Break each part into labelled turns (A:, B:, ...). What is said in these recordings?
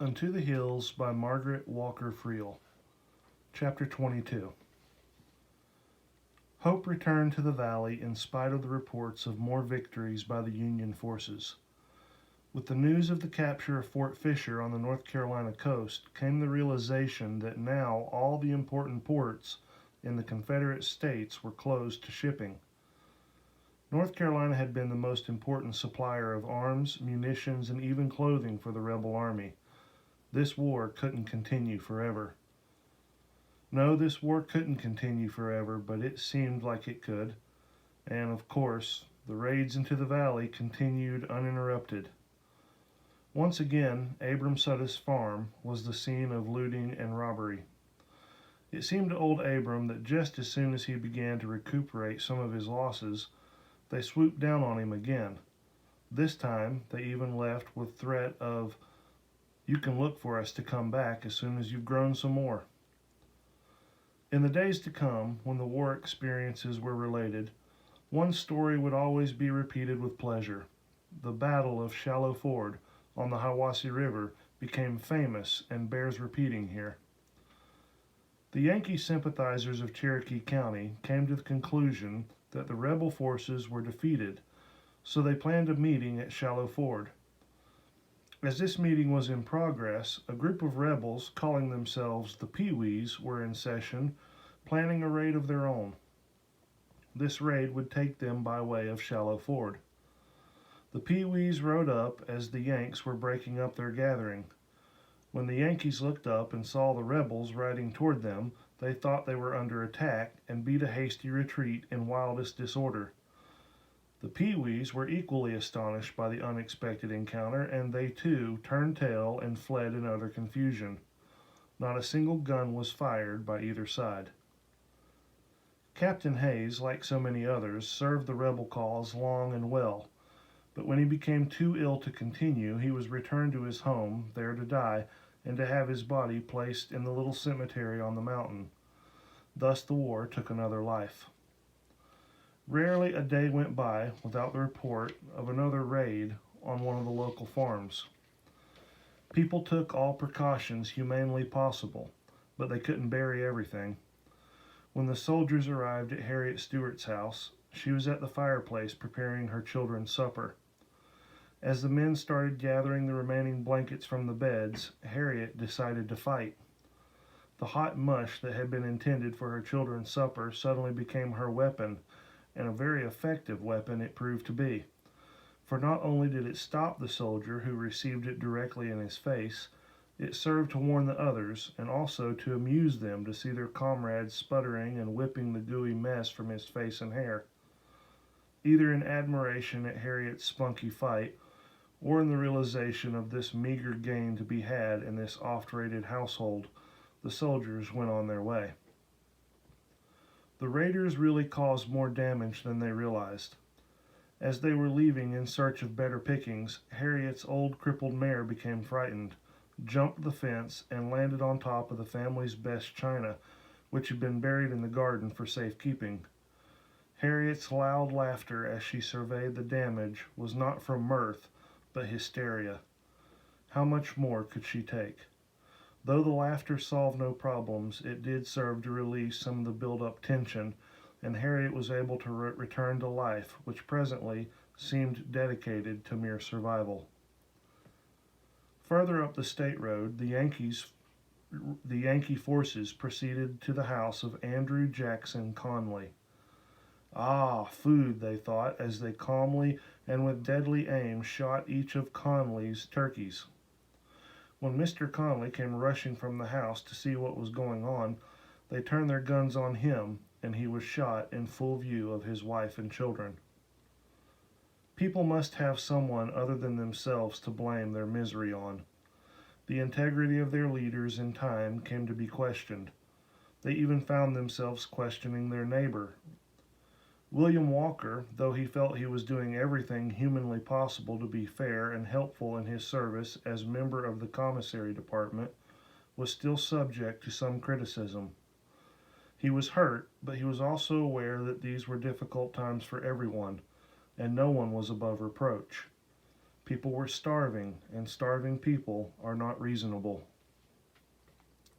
A: Unto the Hills by Margaret Walker Freel. Chapter 22. Hope returned to the valley in spite of the reports of more victories by the Union forces. With the news of the capture of Fort Fisher on the North Carolina coast came the realization that now all the important ports in the Confederate States were closed to shipping. North Carolina had been the most important supplier of arms, munitions, and even clothing for the rebel army. This war couldn't continue forever. No, this war couldn't continue forever, but it seemed like it could. And of course, the raids into the valley continued uninterrupted. Once again, Abram Suttis' farm was the scene of looting and robbery. It seemed to old Abram that just as soon as he began to recuperate some of his losses, they swooped down on him again. This time, they even left with threat of, "You can look for us to come back as soon as you've grown some more." In the days to come, when the war experiences were related, one story would always be repeated with pleasure. The Battle of Shallow Ford on the Hiwassee River became famous and bears repeating here. The Yankee sympathizers of Cherokee County came to the conclusion that the rebel forces were defeated, so they planned a meeting at Shallow Ford. As this meeting was in progress, a group of rebels calling themselves the Pee-wees were in session, planning a raid of their own. This raid would take them by way of Shallow Ford. The Pee-wees rode up as the Yanks were breaking up their gathering. When the Yankees looked up and saw the rebels riding toward them, they thought they were under attack and beat a hasty retreat in wildest disorder. The Pee-wees were equally astonished by the unexpected encounter, and they too turned tail and fled in utter confusion. Not a single gun was fired by either side. Captain Hayes, like so many others, served the rebel cause long and well, but when he became too ill to continue, he was returned to his home, there to die, and to have his body placed in the little cemetery on the mountain. Thus the war took another life. Rarely a day went by without the report of another raid on one of the local farms. People took all precautions humanely possible, but they couldn't bury everything. When the soldiers arrived at Harriet Stewart's house, she was at the fireplace preparing her children's supper. As the men started gathering the remaining blankets from the beds, Harriet decided to fight. The hot mush that had been intended for her children's supper suddenly became her weapon, and a very effective weapon it proved to be. For not only did it stop the soldier who received it directly in his face, it served to warn the others and also to amuse them to see their comrades sputtering and whipping the gooey mess from his face and hair. Either in admiration at Harriet's spunky fight, or in the realization of this meager gain to be had in this oft-raided household, the soldiers went on their way. The raiders really caused more damage than they realized. As they were leaving in search of better pickings, Harriet's old crippled mare became frightened, jumped the fence, and landed on top of the family's best china, which had been buried in the garden for safekeeping. Harriet's loud laughter as she surveyed the damage was not from mirth, but hysteria. How much more could she take? Though the laughter solved no problems, it did serve to release some of the built-up tension, and Harriet was able to return to life, which presently seemed dedicated to mere survival. Further up the state road, the Yankee forces proceeded to the house of Andrew Jackson Conley. Ah, food, they thought, as they calmly and with deadly aim shot each of Conley's turkeys. When Mr. Conley came rushing from the house to see what was going on, they turned their guns on him, and he was shot in full view of his wife and children. People must have someone other than themselves to blame their misery on. The integrity of their leaders in time came to be questioned. They even found themselves questioning their neighbor. William Walker, though he felt he was doing everything humanly possible to be fair and helpful in his service as member of the commissary department, was still subject to some criticism. He was hurt, but he was also aware that these were difficult times for everyone, and no one was above reproach. People were starving, and starving people are not reasonable.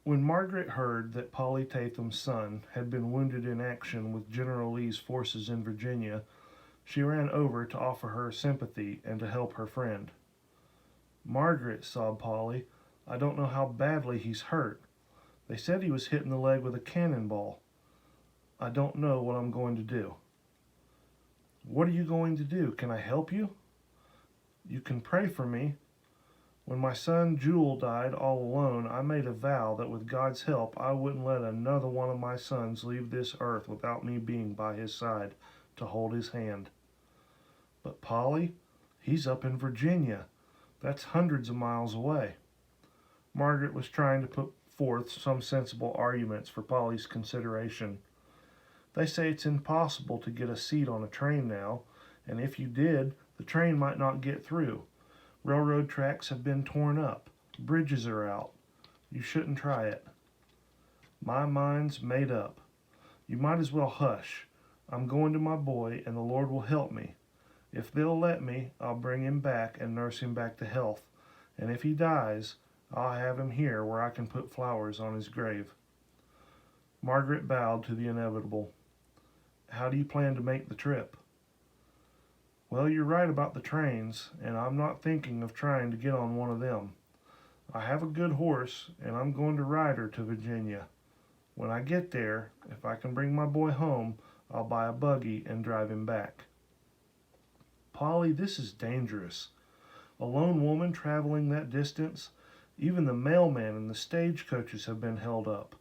A: When Margaret heard that Polly Tatham's son had been wounded in action with General Lee's forces in Virginia, she ran over to offer her sympathy and to help her friend. "Margaret," sobbed Polly, "I don't know how badly he's hurt. They said he was hit in the leg with a cannonball. I don't know what I'm going to do." "What are you going to do? Can I help you?" "You can pray for me. When my son Jewel died all alone, I made a vow that with God's help I wouldn't let another one of my sons leave this earth without me being by his side to hold his hand." "But Polly, he's up in Virginia. That's hundreds of miles away." Margaret was trying to put forth some sensible arguments for Polly's consideration. "They say it's impossible to get a seat on a train now, and if you did, the train might not get through. Railroad tracks have been torn up. Bridges are out. You shouldn't try it." "My mind's made up. You might as well hush. I'm going to my boy, and the Lord will help me. If they'll let me, I'll bring him back and nurse him back to health, and if he dies, I'll have him here where I can put flowers on his grave." Margaret bowed to the inevitable. "How do you plan to make the trip?" "Well, you're right about the trains, and I'm not thinking of trying to get on one of them. I have a good horse, and I'm going to ride her to Virginia. When I get there, if I can bring my boy home, I'll buy a buggy and drive him back." "Polly, this is dangerous. A lone woman traveling that distance. Even the mailman and the stagecoaches have been held up.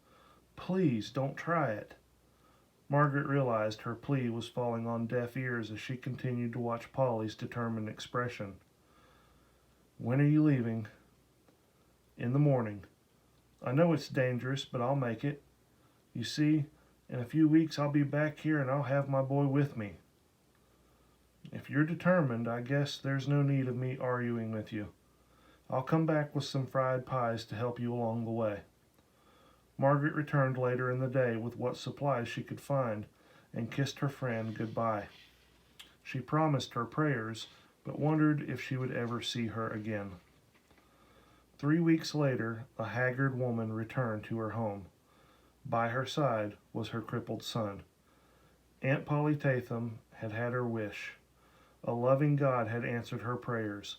A: Please don't try it." Margaret realized her plea was falling on deaf ears as she continued to watch Polly's determined expression. "When are you leaving?" "In the morning. I know it's dangerous, but I'll make it. You see, in a few weeks I'll be back here and I'll have my boy with me." "If you're determined, I guess there's no need of me arguing with you. I'll come back with some fried pies to help you along the way." Margaret returned later in the day with what supplies she could find and kissed her friend goodbye. She promised her prayers, but wondered if she would ever see her again. 3 weeks later, a haggard woman returned to her home. By her side was her crippled son. Aunt Polly Tatham had had her wish. A loving God had answered her prayers.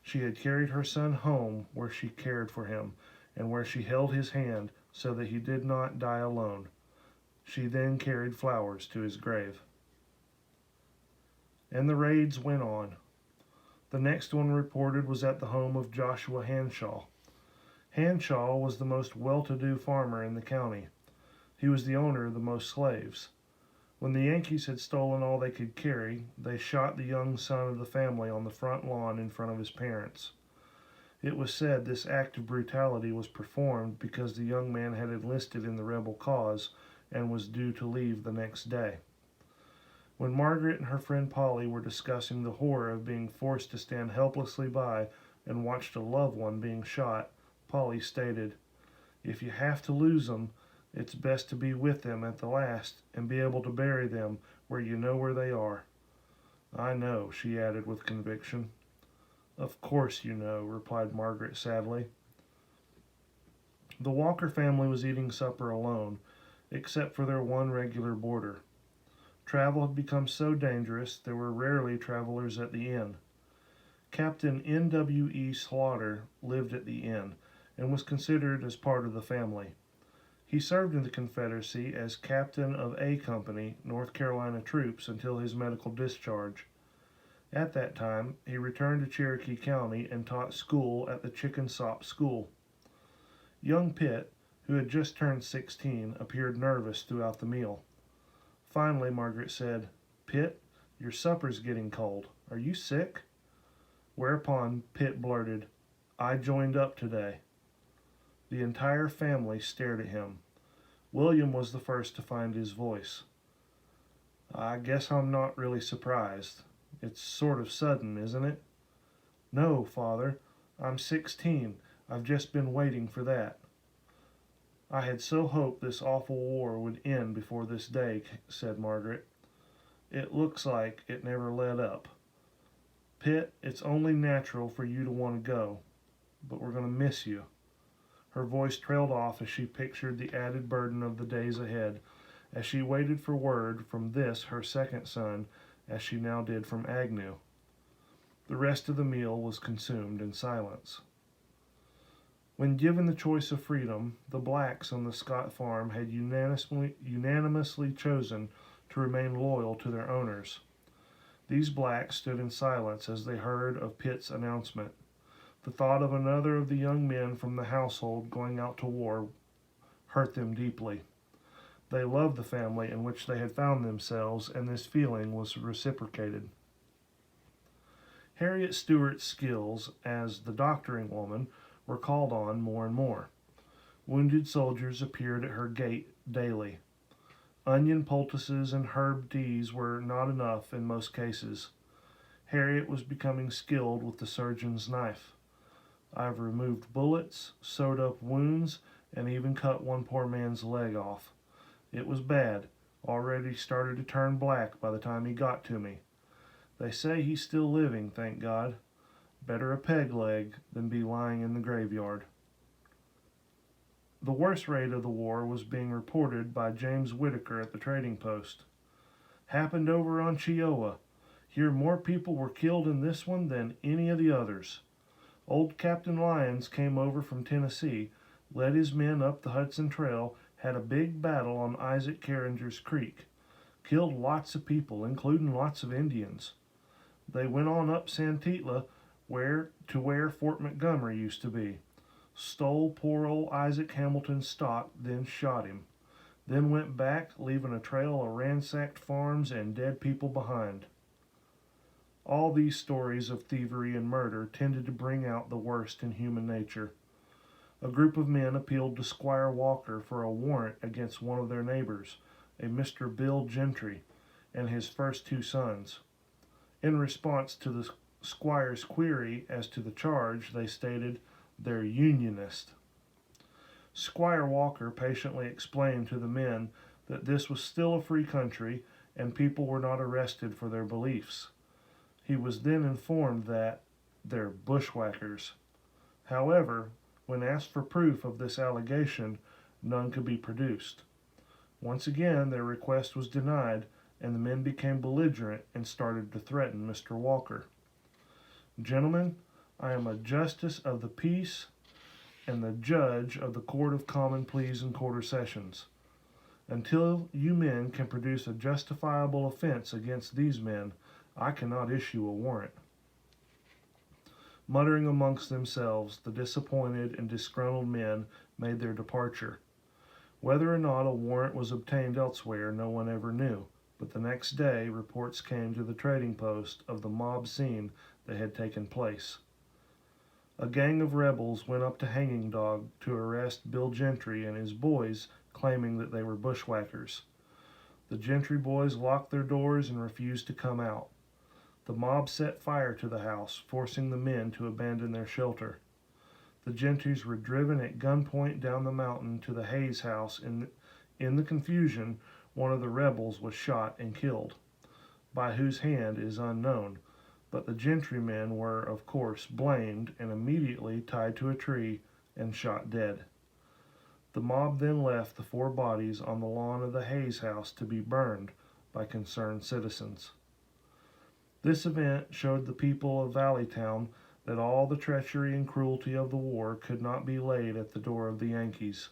A: She had carried her son home where she cared for him and where she held his hand so that he did not die alone. She then carried flowers to his grave. And the raids went on. The next one reported was at the home of Joshua Hanshaw. Hanshaw was the most well-to-do farmer in the county. He was the owner of the most slaves. When the Yankees had stolen all they could carry, they shot the young son of the family on the front lawn in front of his parents. It was said this act of brutality was performed because the young man had enlisted in the rebel cause and was due to leave the next day. When Margaret and her friend Polly were discussing the horror of being forced to stand helplessly by and watch a loved one being shot, Polly stated, "If you have to lose them, it's best to be with them at the last and be able to bury them where you know where they are." "I know," she added with conviction. "Of course you know," replied Margaret sadly. The Walker family was eating supper alone, except for their one regular boarder. Travel had become so dangerous there were rarely travelers at the inn. Captain N.W.E. Slaughter lived at the inn and was considered as part of the family. He served in the Confederacy as captain of A Company, North Carolina troops, until his medical discharge. At that time, he returned to Cherokee County and taught school at the Chickensop School. Young Pitt, who had just turned 16, appeared nervous throughout the meal. Finally, Margaret said, "Pitt, your supper's getting cold. Are you sick?" Whereupon Pitt blurted, "I joined up today." The entire family stared at him. William was the first to find his voice. "I guess I'm not really surprised. It's sort of sudden, isn't it?" "No, Father. I'm 16. I've just been waiting for that." "I had so hoped this awful war would end before this day," said Margaret. "It looks like it never let up." Pitt, it's only natural for you to want to go, but we're going to miss you." Her voice trailed off as she pictured the added burden of the days ahead, as she waited for word from this, her second son, as she now did from Agnew. The rest of the meal was consumed in silence. When given the choice of freedom, the blacks on the Scott farm had unanimously chosen to remain loyal to their owners. These blacks stood in silence as they heard of Pitt's announcement. The thought of another of the young men from the household going out to war hurt them deeply. They loved the family in which they had found themselves, and this feeling was reciprocated. Harriet Stewart's skills as the doctoring woman were called on more and more. Wounded soldiers appeared at her gate daily. Onion poultices and herb teas were not enough in most cases. Harriet was becoming skilled with the surgeon's knife. "I've removed bullets, sewed up wounds, and even cut one poor man's leg off. It was bad, already started to turn black by the time he got to me. They say he's still living, thank God. Better a peg leg than be lying in the graveyard." The worst rate of the war was being reported by James Whitaker at the trading post. "Happened over on Chiowa. Here more people were killed in this one than any of the others. Old Captain Lyons came over from Tennessee, led his men up the Hudson Trail, had a big battle on Isaac Carringer's Creek. Killed lots of people, including lots of Indians. They went on up Santitla where Fort Montgomery used to be. Stole poor old Isaac Hamilton's stock, then shot him. Then went back, leaving a trail of ransacked farms and dead people behind." All these stories of thievery and murder tended to bring out the worst in human nature. A group of men appealed to Squire Walker for a warrant against one of their neighbors, a Mr. Bill Gentry, and his first two sons. In response to the squire's query as to the charge, they stated, "They're Unionist." Squire Walker patiently explained to the men that this was still a free country and people were not arrested for their beliefs. He was then informed that they're bushwhackers. However, when asked for proof of this allegation, none could be produced. Once again, their request was denied, and the men became belligerent and started to threaten Mr. Walker. "Gentlemen, I am a justice of the peace and the judge of the Court of Common Pleas and Quarter Sessions. Until you men can produce a justifiable offense against these men, I cannot issue a warrant." Muttering amongst themselves, the disappointed and disgruntled men made their departure. Whether or not a warrant was obtained elsewhere, no one ever knew, but the next day reports came to the trading post of the mob scene that had taken place. A gang of rebels went up to Hanging Dog to arrest Bill Gentry and his boys, claiming that they were bushwhackers. The Gentry boys locked their doors and refused to come out. The mob set fire to the house, forcing the men to abandon their shelter. The Gentrys were driven at gunpoint down the mountain to the Hayes house. In the confusion, one of the rebels was shot and killed. By whose hand is unknown, but the Gentry men were, of course, blamed and immediately tied to a tree and shot dead. The mob then left the 4 bodies on the lawn of the Hayes house to be burned by concerned citizens. This event showed the people of Valleytown that all the treachery and cruelty of the war could not be laid at the door of the Yankees.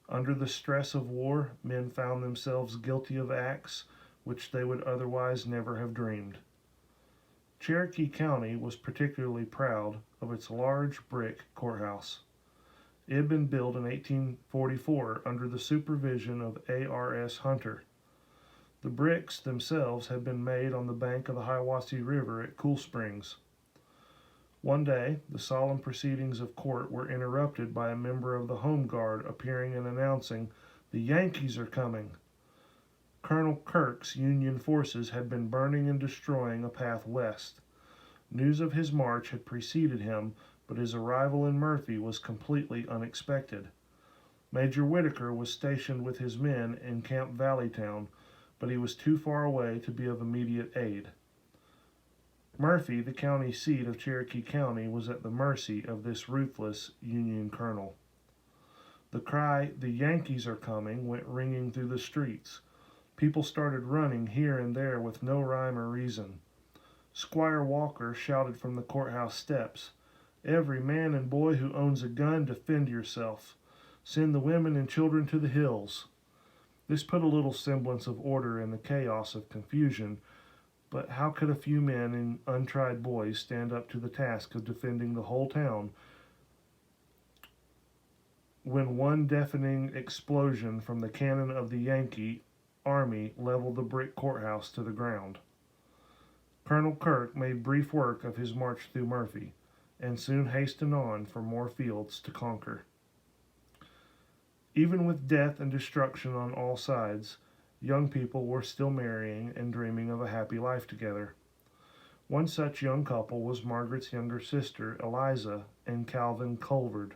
A: Under the stress of war, men found themselves guilty of acts which they would otherwise never have dreamed. Cherokee County was particularly proud of its large brick courthouse. It had been built in 1844 under the supervision of A.R.S. Hunter. The bricks themselves had been made on the bank of the Hiwassee River at Cool Springs. One day, the solemn proceedings of court were interrupted by a member of the Home Guard appearing and announcing, "The Yankees are coming." Colonel Kirk's Union forces had been burning and destroying a path west. News of his march had preceded him, but his arrival in Murphy was completely unexpected. Major Whitaker was stationed with his men in Camp Valleytown, but he was too far away to be of immediate aid. Murphy, the county seat of Cherokee County, was at the mercy of this ruthless Union colonel. The cry, "The Yankees are coming," went ringing through the streets. People started running here and there with no rhyme or reason. Squire Walker shouted from the courthouse steps, "Every man and boy who owns a gun, defend yourself. Send the women and children to the hills." This put a little semblance of order in the chaos of confusion, but how could a few men and untried boys stand up to the task of defending the whole town when one deafening explosion from the cannon of the Yankee army leveled the brick courthouse to the ground? Colonel Kirk made brief work of his march through Murphy, and soon hastened on for more fields to conquer. Even with death and destruction on all sides, young people were still marrying and dreaming of a happy life together. One such young couple was Margaret's younger sister, Eliza, and Calvin Culverd.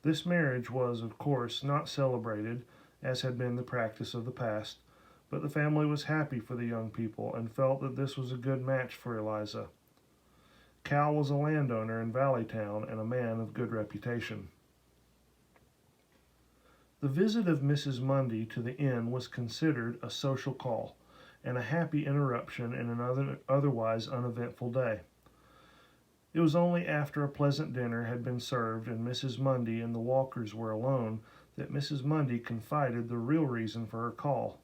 A: This marriage was, of course, not celebrated, as had been the practice of the past, but the family was happy for the young people and felt that this was a good match for Eliza. Cal was a landowner in Valleytown and a man of good reputation. The visit of Mrs. Mundy to the inn was considered a social call and a happy interruption in an otherwise uneventful day. It was only after a pleasant dinner had been served and Mrs. Mundy and the Walkers were alone that Mrs. Mundy confided the real reason for her call.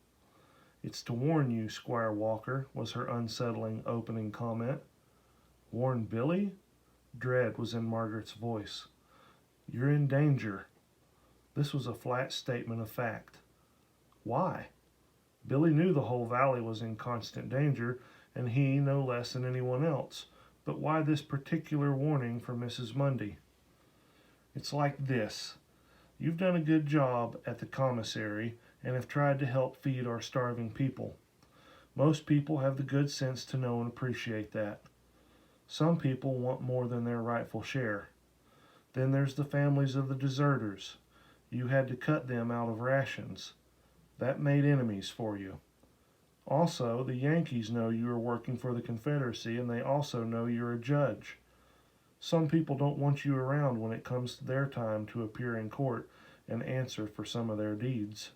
A: "It's to warn you, Squire Walker," was her unsettling opening comment. "Warn Billy?" Dread was in Margaret's voice. "You're in danger." This was a flat statement of fact. Why? Billy knew the whole valley was in constant danger, and he no less than anyone else. But why this particular warning from Mrs. Mundy? "It's like this. You've done a good job at the commissary and have tried to help feed our starving people. Most people have the good sense to know and appreciate that. Some people want more than their rightful share. Then there's the families of the deserters. You had to cut them out of rations. That made enemies for you. Also, the Yankees know you are working for the Confederacy, and they also know you're a judge. Some people don't want you around when it comes to their time to appear in court and answer for some of their deeds.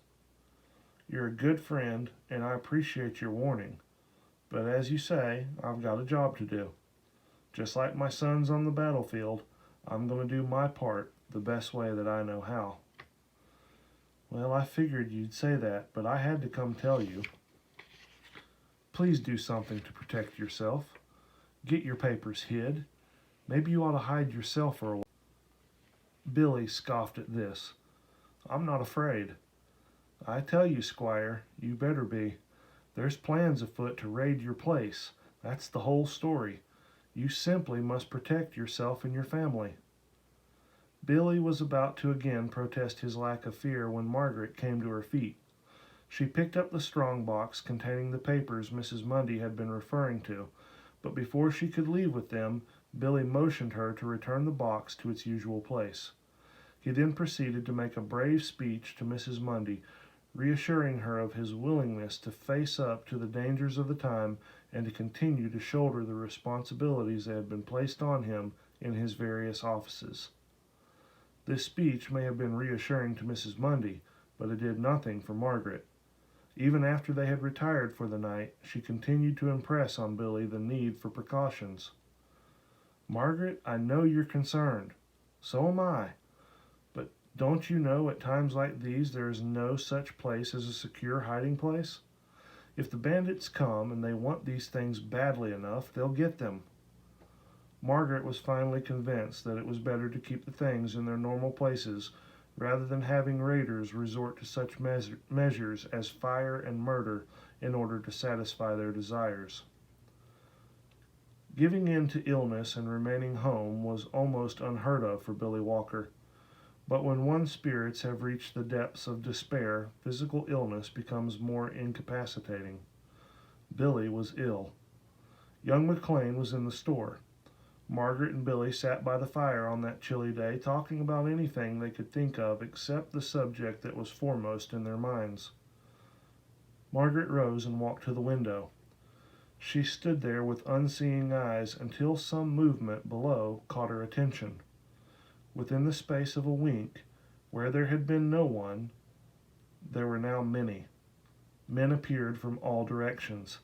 A: You're a good friend, and I appreciate your warning. But as you say, I've got a job to do. Just like my sons on the battlefield, I'm going to do my part the best way that I know how." "Well, I figured you'd say that, but I had to come tell you. Please do something to protect yourself. Get your papers hid. Maybe you ought to hide yourself for a while." Billy scoffed at this. "I'm not afraid." "I tell you, Squire, you better be. There's plans afoot to raid your place. That's the whole story. You simply must protect yourself and your family." Billy was about to again protest his lack of fear when Margaret came to her feet. She picked up the strong box containing the papers Mrs. Mundy had been referring to, but before she could leave with them, Billy motioned her to return the box to its usual place. He then proceeded to make a brave speech to Mrs. Mundy, reassuring her of his willingness to face up to the dangers of the time and to continue to shoulder the responsibilities that had been placed on him in his various offices. This speech may have been reassuring to Mrs. Mundy, but it did nothing for Margaret. Even after they had retired for the night, she continued to impress on Billy the need for precautions. "Margaret, I know you're concerned. So am I. But don't you know at times like these there is no such place as a secure hiding place? If the bandits come and they want these things badly enough, they'll get them." Margaret was finally convinced that it was better to keep the things in their normal places rather than having raiders resort to such measures as fire and murder in order to satisfy their desires. Giving in to illness and remaining home was almost unheard of for Billy Walker, but when one's spirits have reached the depths of despair, physical illness becomes more incapacitating. Billy was ill. Young McLean was in the store. Margaret and Billy sat by the fire on that chilly day, talking about anything they could think of except the subject that was foremost in their minds. Margaret rose and walked to the window. She stood there with unseeing eyes until some movement below caught her attention. Within the space of a wink, where there had been no one, there were now many. Men appeared from all directions.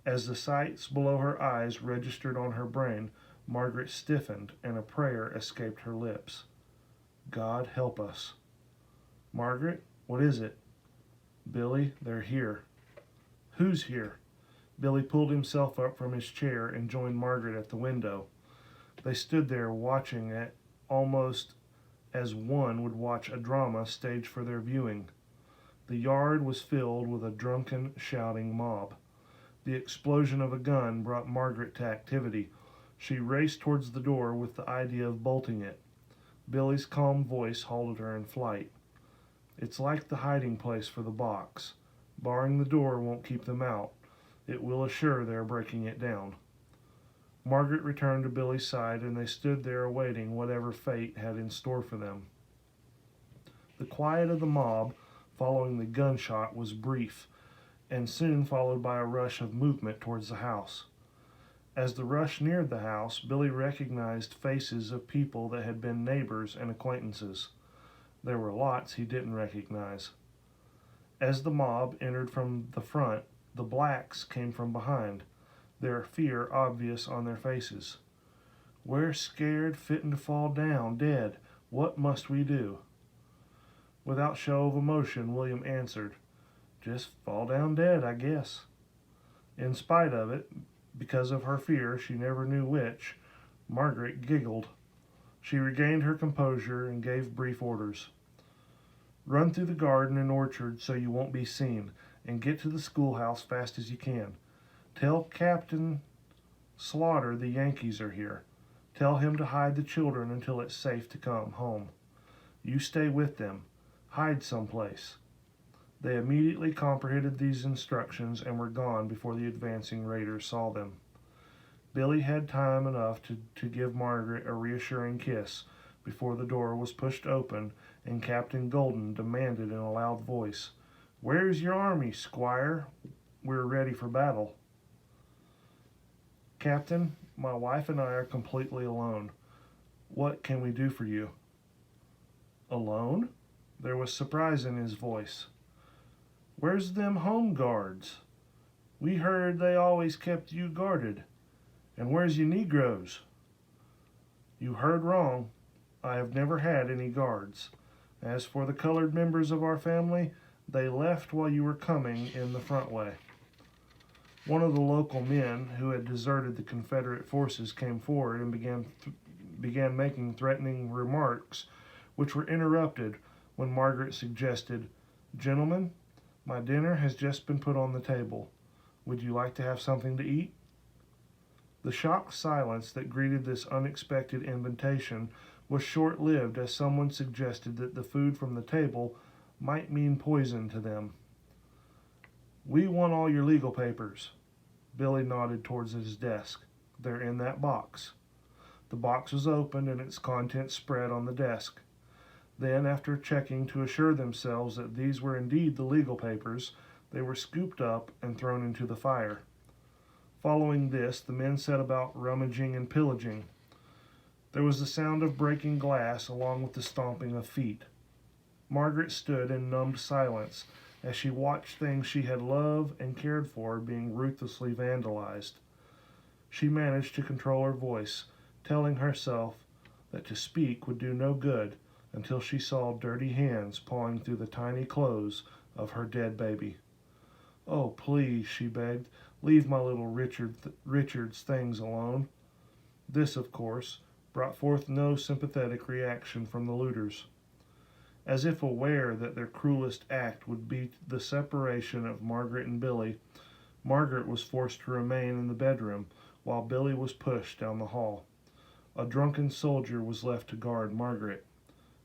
A: As the sights below her eyes registered on her brain, Margaret stiffened and a prayer escaped her lips. God help us. Margaret, what is it? Billy, they're here. Who's here? Billy pulled himself up from his chair and joined Margaret at the window. They stood there watching it almost as one would watch a drama staged for their viewing. The yard was filled with a drunken, shouting mob. The explosion of a gun brought Margaret to activity. She raced towards the door with the idea of bolting it. Billy's calm voice halted her in flight. It's like the hiding place for the box. Barring the door won't keep them out. It will assure they're breaking it down. Margaret returned to Billy's side, and they stood there awaiting whatever fate had in store for them. The quiet of the mob following the gunshot was brief, and soon followed by a rush of movement towards the house. As the rush neared the house, Billy recognized faces of people that had been neighbors and acquaintances. There were lots he didn't recognize. As the mob entered from the front, the blacks came from behind, their fear obvious on their faces. We're scared, fitting to fall down, dead. What must we do? Without show of emotion, William answered, Just fall down dead, I guess. In spite of it, because of her fear, she never knew which, Margaret giggled. She regained her composure and gave brief orders. Run through the garden and orchard so you won't be seen, and get to the schoolhouse fast as you can. Tell Captain Slaughter the Yankees are here. Tell him to hide the children until it's safe to come home. You stay with them. Hide someplace. They immediately comprehended these instructions and were gone before the advancing raiders saw them. Billy had time enough to give Margaret a reassuring kiss before the door was pushed open and Captain Golden demanded in a loud voice, Where's your army, Squire? We're ready for battle. Captain, my wife and I are completely alone. What can we do for you? Alone? There was surprise in his voice. Where's them home guards? We heard they always kept you guarded. And where's your Negroes? You heard wrong. I have never had any guards. As for the colored members of our family, they left while you were coming in the front way. One of the local men who had deserted the Confederate forces came forward and began making threatening remarks, which were interrupted when Margaret suggested, Gentlemen, my dinner has just been put on the table. Would you like to have something to eat? The shocked silence that greeted this unexpected invitation was short-lived as someone suggested that the food from the table might mean poison to them. We want all your legal papers. Billy nodded towards his desk. They're in that box. The box was opened and its contents spread on the desk. Then, after checking to assure themselves that these were indeed the legal papers, they were scooped up and thrown into the fire. Following this, the men set about rummaging and pillaging. There was the sound of breaking glass along with the stomping of feet. Margaret stood in numbed silence as she watched things she had loved and cared for being ruthlessly vandalized. She managed to control her voice, telling herself that to speak would do no good until she saw dirty hands pawing through the tiny clothes of her dead baby. Oh, please, she begged, leave my little Richard's things alone. This, of course, brought forth no sympathetic reaction from the looters. As if aware that their cruelest act would be the separation of Margaret and Billy, Margaret was forced to remain in the bedroom while Billy was pushed down the hall. A drunken soldier was left to guard Margaret.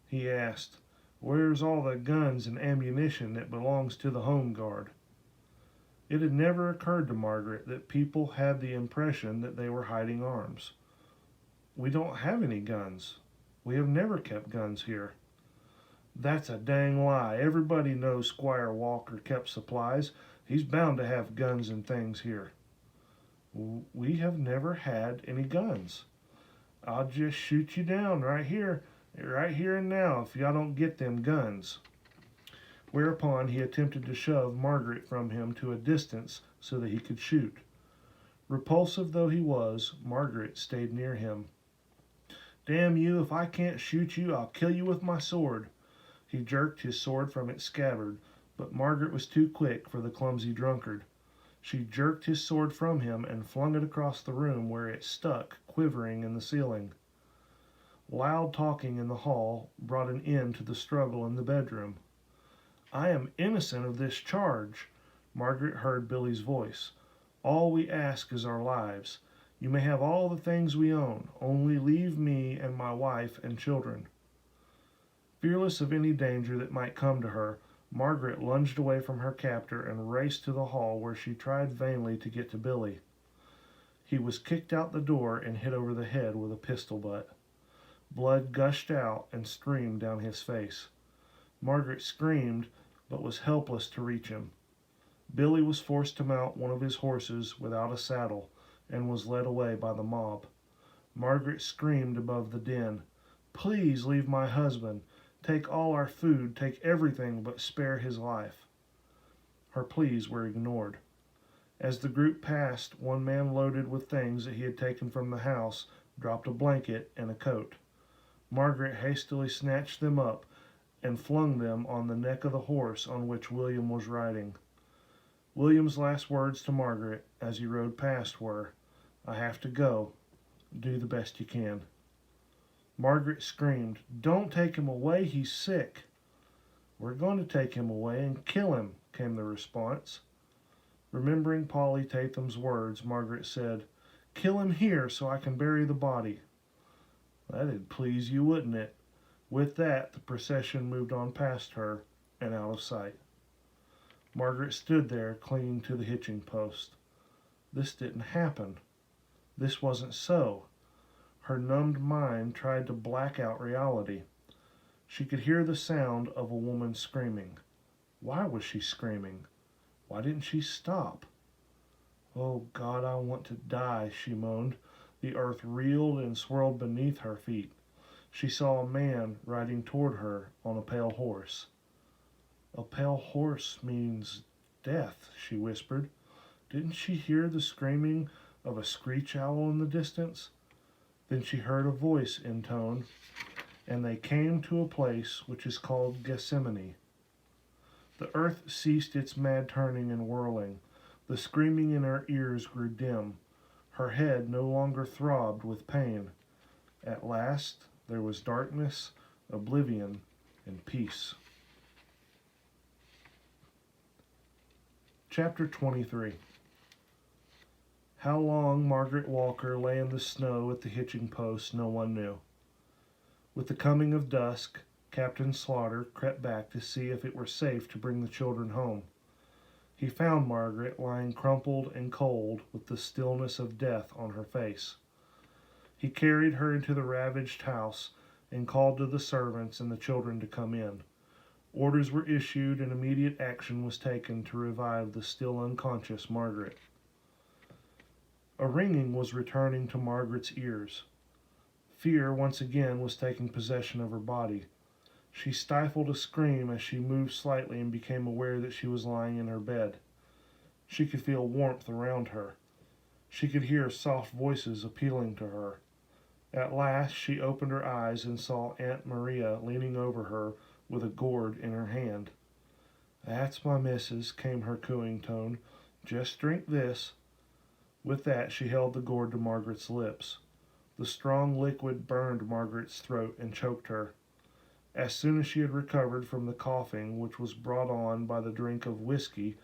A: He asked, Where's all the guns and ammunition that belongs to the home guard? It had never occurred to Margaret that people had the impression that they were hiding arms. We don't have any guns. We have never kept guns here. That's a dang lie. Everybody knows Squire Walker kept supplies. He's bound to have guns and things here. We have never had any guns. I'll just shoot you down right here and now if y'all don't get them guns. Whereupon he attempted to shove Margaret from him to a distance so that he could shoot. Repulsive though he was, Margaret stayed near him. Damn you, if I can't shoot you, I'll kill you with my sword. He jerked his sword from its scabbard, but Margaret was too quick for the clumsy drunkard. She jerked his sword from him and flung it across the room, where it stuck, quivering in the ceiling. Loud talking in the hall brought an end to the struggle in the bedroom. I am innocent of this charge, Margaret heard Billy's voice. All we ask is our lives. You may have all the things we own, only leave me and my wife and children. Fearless of any danger that might come to her, Margaret lunged away from her captor and raced to the hall, where she tried vainly to get to Billy. He was kicked out the door and hit over the head with a pistol butt. Blood gushed out and streamed down his face. Margaret screamed, but was helpless to reach him. Billy was forced to mount one of his horses without a saddle and was led away by the mob. Margaret screamed above the din, "Please leave my husband. Take all our food, take everything, but spare his life." Her pleas were ignored. As the group passed, one man loaded with things that he had taken from the house dropped a blanket and a coat. Margaret hastily snatched them up and flung them on the neck of the horse on which William was riding. William's last words to Margaret as he rode past were, "I have to go. Do the best you can." Margaret screamed, "Don't take him away, he's sick." "We're going to take him away and kill him," came the response. Remembering Polly Tatham's words, Margaret said, "Kill him here so I can bury the body." "That'd please you, wouldn't it?" With that, the procession moved on past her and out of sight. Margaret stood there, clinging to the hitching post. This didn't happen. This wasn't so. Her numbed mind tried to black out reality. She could hear the sound of a woman screaming. Why was she screaming? Why didn't she stop? "Oh God, I want to die," she moaned. The earth reeled and swirled beneath her feet. She saw a man riding toward her on a pale horse. "A pale horse means death," she whispered. Didn't she hear the screaming of a screech owl in the distance? Then she heard a voice intone, "And they came to a place which is called Gethsemane." The earth ceased its mad turning and whirling. The screaming in her ears grew dim. Her head no longer throbbed with pain. At last there was darkness, oblivion, and peace. Chapter 23. How long Margaret Walker lay in the snow at the hitching post no one knew. With the coming of dusk, Captain Slaughter crept back to see if it were safe to bring the children home. He found Margaret lying crumpled and cold with the stillness of death on her face. He carried her into the ravaged house and called to the servants and the children to come in. Orders were issued and immediate action was taken to revive the still unconscious Margaret. A ringing was returning to Margaret's ears. Fear once again was taking possession of her body. She stifled a scream as she moved slightly and became aware that she was lying in her bed. She could feel warmth around her. She could hear soft voices appealing to her. At last she opened her eyes and saw Aunt Maria leaning over her with a gourd in her hand. "That's my missus," came her cooing tone. "Just drink this." With that, she held the gourd to Margaret's lips. The strong liquid burned Margaret's throat and choked her. As soon as she had recovered from the coughing which was brought on by the drink of whiskey,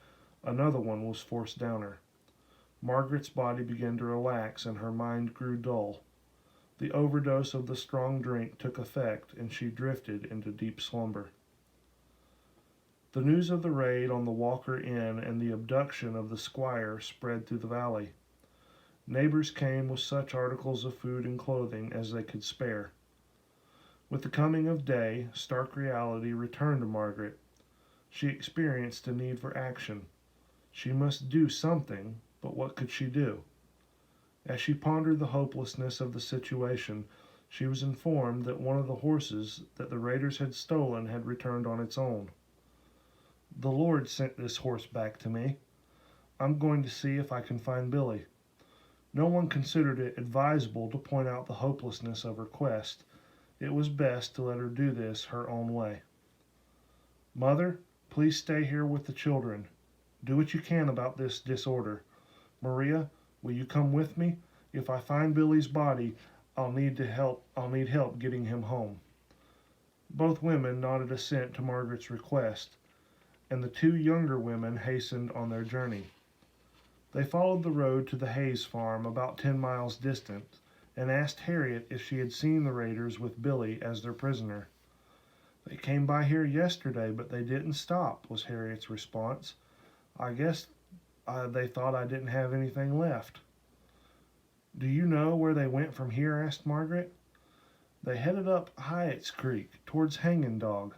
A: another one was forced down her. Margaret's body began to relax and her mind grew dull. The overdose of the strong drink took effect and she drifted into deep slumber. The news of the raid on the Walker Inn and the abduction of the squire spread through the valley. Neighbors came with such articles of food and clothing as they could spare. With the coming of day, stark reality returned to Margaret. She experienced a need for action. She must do something, but what could she do? As she pondered the hopelessness of the situation, she was informed that one of the horses that the raiders had stolen had returned on its own. "The Lord sent this horse back to me. I'm going to see if I can find Billy." No one considered it advisable to point out the hopelessness of her quest. It was best to let her do this her own way. "Mother, please stay here with the children. Do what you can about this disorder. Maria, will you come with me? If I find Billy's body, I'll need help getting him home." Both women nodded assent to Margaret's request, and the two younger women hastened on their journey. They followed the road to the Hayes farm, about 10 miles distant, and asked Harriet if she had seen the raiders with Billy as their prisoner. "They came by here yesterday, but they didn't stop," was Harriet's response. "I guess they thought I didn't have anything left." "Do you know where they went from here?" asked Margaret. "They headed up Hyatt's Creek, towards Hanging Dog.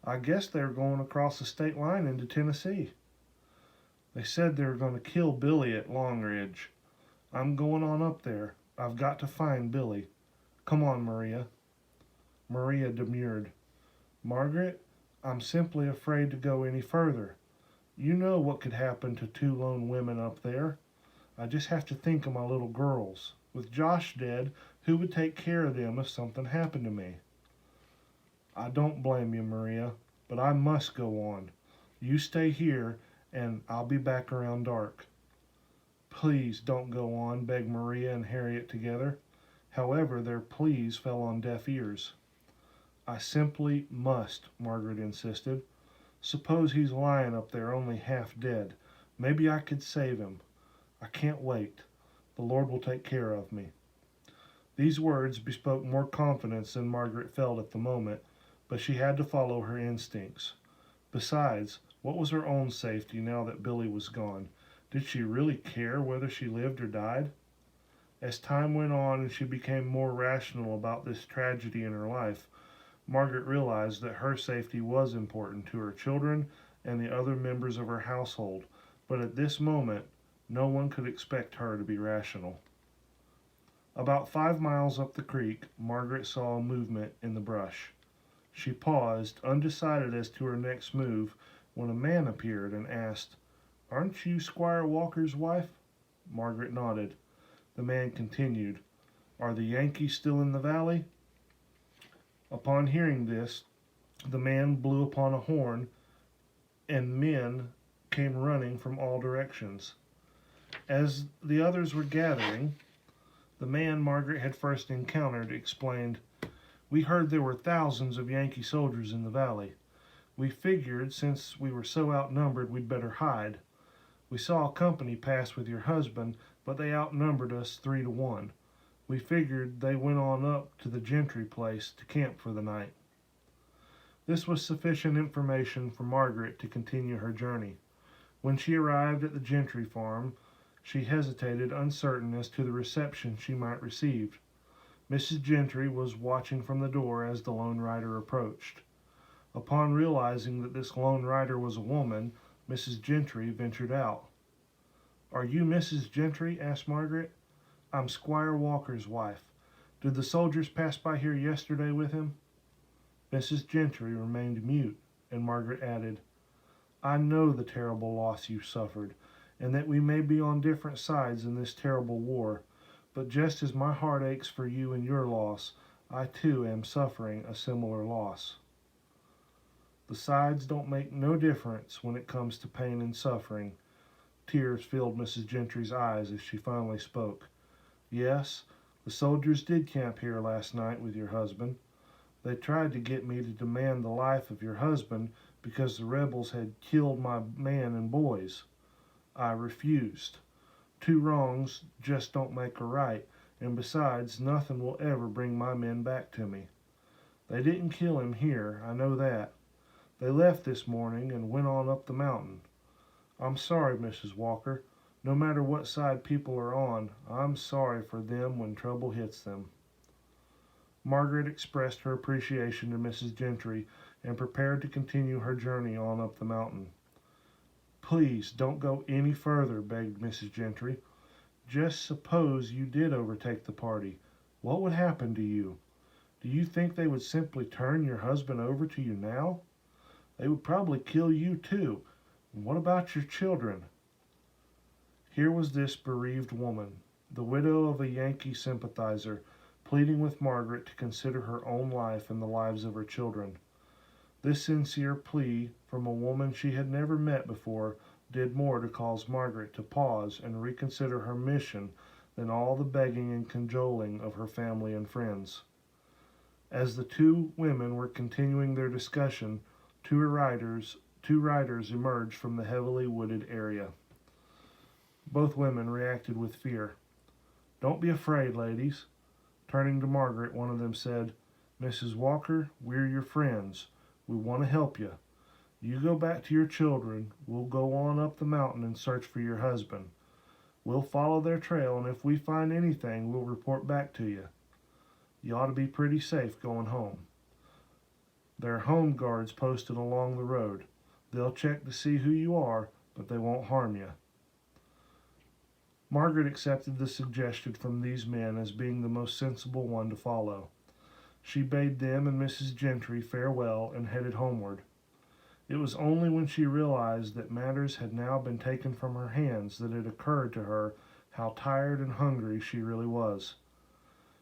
A: I guess they were going across the state line into Tennessee. They said they were going to kill Billy at Long Ridge. I'm going on up there. I've got to find Billy. Come on, Maria." Maria demurred. "Margaret, I'm simply afraid to go any further. You know what could happen to two lone women up there. I just have to think of my little girls. With Josh dead, who would take care of them if something happened to me?" "I don't blame you, Maria, but I must go on. You stay here, and I'll be back around dark." "Please don't go on," begged Maria and Harriet together. However, their pleas fell on deaf ears. "I simply must," Margaret insisted. "Suppose he's lying up there only half dead. Maybe I could save him. I can't wait. The Lord will take care of me." These words bespoke more confidence than Margaret felt at the moment, but she had to follow her instincts. Besides, what was her own safety now that Billy was gone? Did she really care whether she lived or died? As time went on and she became more rational about this tragedy in her life, Margaret realized that her safety was important to her children and the other members of her household, but at this moment, no one could expect her to be rational. About 5 miles up the creek, Margaret saw a movement in the brush. She paused, undecided as to her next move, when a man appeared and asked, "Aren't you Squire Walker's wife?" Margaret nodded. The man continued, "Are the Yankees still in the valley?" Upon hearing this, the man blew upon a horn, and men came running from all directions. As the others were gathering, the man Margaret had first encountered explained, "We heard there were thousands of Yankee soldiers in the valley. We figured since we were so outnumbered we'd better hide. We saw a company pass with your husband, but they outnumbered us 3 to 1. We figured they went on up to the Gentry place to camp for the night." This was sufficient information for Margaret to continue her journey. When she arrived at the Gentry farm, she hesitated, uncertain as to the reception she might receive. Mrs. Gentry was watching from the door as the lone rider approached. Upon realizing that this lone rider was a woman, Mrs. Gentry ventured out. "Are you Mrs. Gentry?" asked Margaret. "I'm Squire Walker's wife. Did the soldiers pass by here yesterday with him?" Mrs. Gentry remained mute, and Margaret added, "I know the terrible loss you suffered, and that we may be on different sides in this terrible war, but just as my heart aches for you and your loss, I too am suffering a similar loss. The sides don't make no difference when it comes to pain and suffering." Tears filled Mrs. Gentry's eyes as she finally spoke. "Yes, the soldiers did camp here last night with your husband. They tried to get me to demand the life of your husband because the rebels had killed my man and boys. I refused. 2 wrongs just don't make a right, and besides, nothing will ever bring my men back to me. They didn't kill him here, I know that. They left this morning and went on up the mountain. I'm sorry, Mrs. Walker. No matter what side people are on, I'm sorry for them when trouble hits them." Margaret expressed her appreciation to Mrs. Gentry and prepared to continue her journey on up the mountain. "Please don't go any further," begged Mrs. Gentry. Just suppose you did overtake the party. What would happen to you? Do you think they would simply turn your husband over to you now? They would probably kill you too. And what about your children?" Here was this bereaved woman, the widow of a Yankee sympathizer, pleading with Margaret to consider her own life and the lives of her children. This sincere plea from a woman she had never met before did more to cause Margaret to pause and reconsider her mission than all the begging and cajoling of her family and friends. As the two women were continuing their discussion, two riders emerged from the heavily wooded area. Both women reacted with fear. "Don't be afraid, ladies." Turning to Margaret, one of them said, "Mrs. Walker, we're your friends. We want to help you. You go back to your children. We'll go on up the mountain and search for your husband. We'll follow their trail, and if we find anything, we'll report back to you. You ought to be pretty safe going home. There are home guards posted along the road. They'll check to see who you are, but they won't harm you." Margaret accepted the suggestion from these men as being the most sensible one to follow. She bade them and Mrs. Gentry farewell and headed homeward. It was only when she realized that matters had now been taken from her hands that it occurred to her how tired and hungry she really was.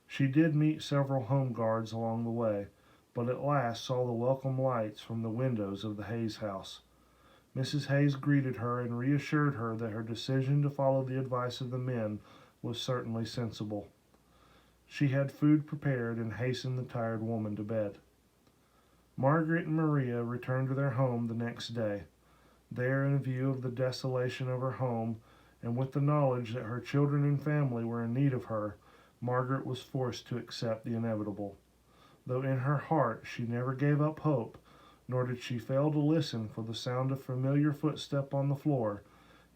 A: She did meet several home guards along the way, but at last saw the welcome lights from the windows of the Hayes house. Mrs. Hayes greeted her and reassured her that her decision to follow the advice of the men was certainly sensible. She had food prepared and hastened the tired woman to bed. Margaret and Maria returned to their home the next day. There, in view of the desolation of her home, and with the knowledge that her children and family were in need of her, Margaret was forced to accept the inevitable. Though in her heart she never gave up hope, nor did she fail to listen for the sound of familiar footstep on the floor,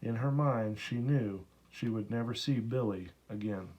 A: in her mind she knew she would never see Billy again.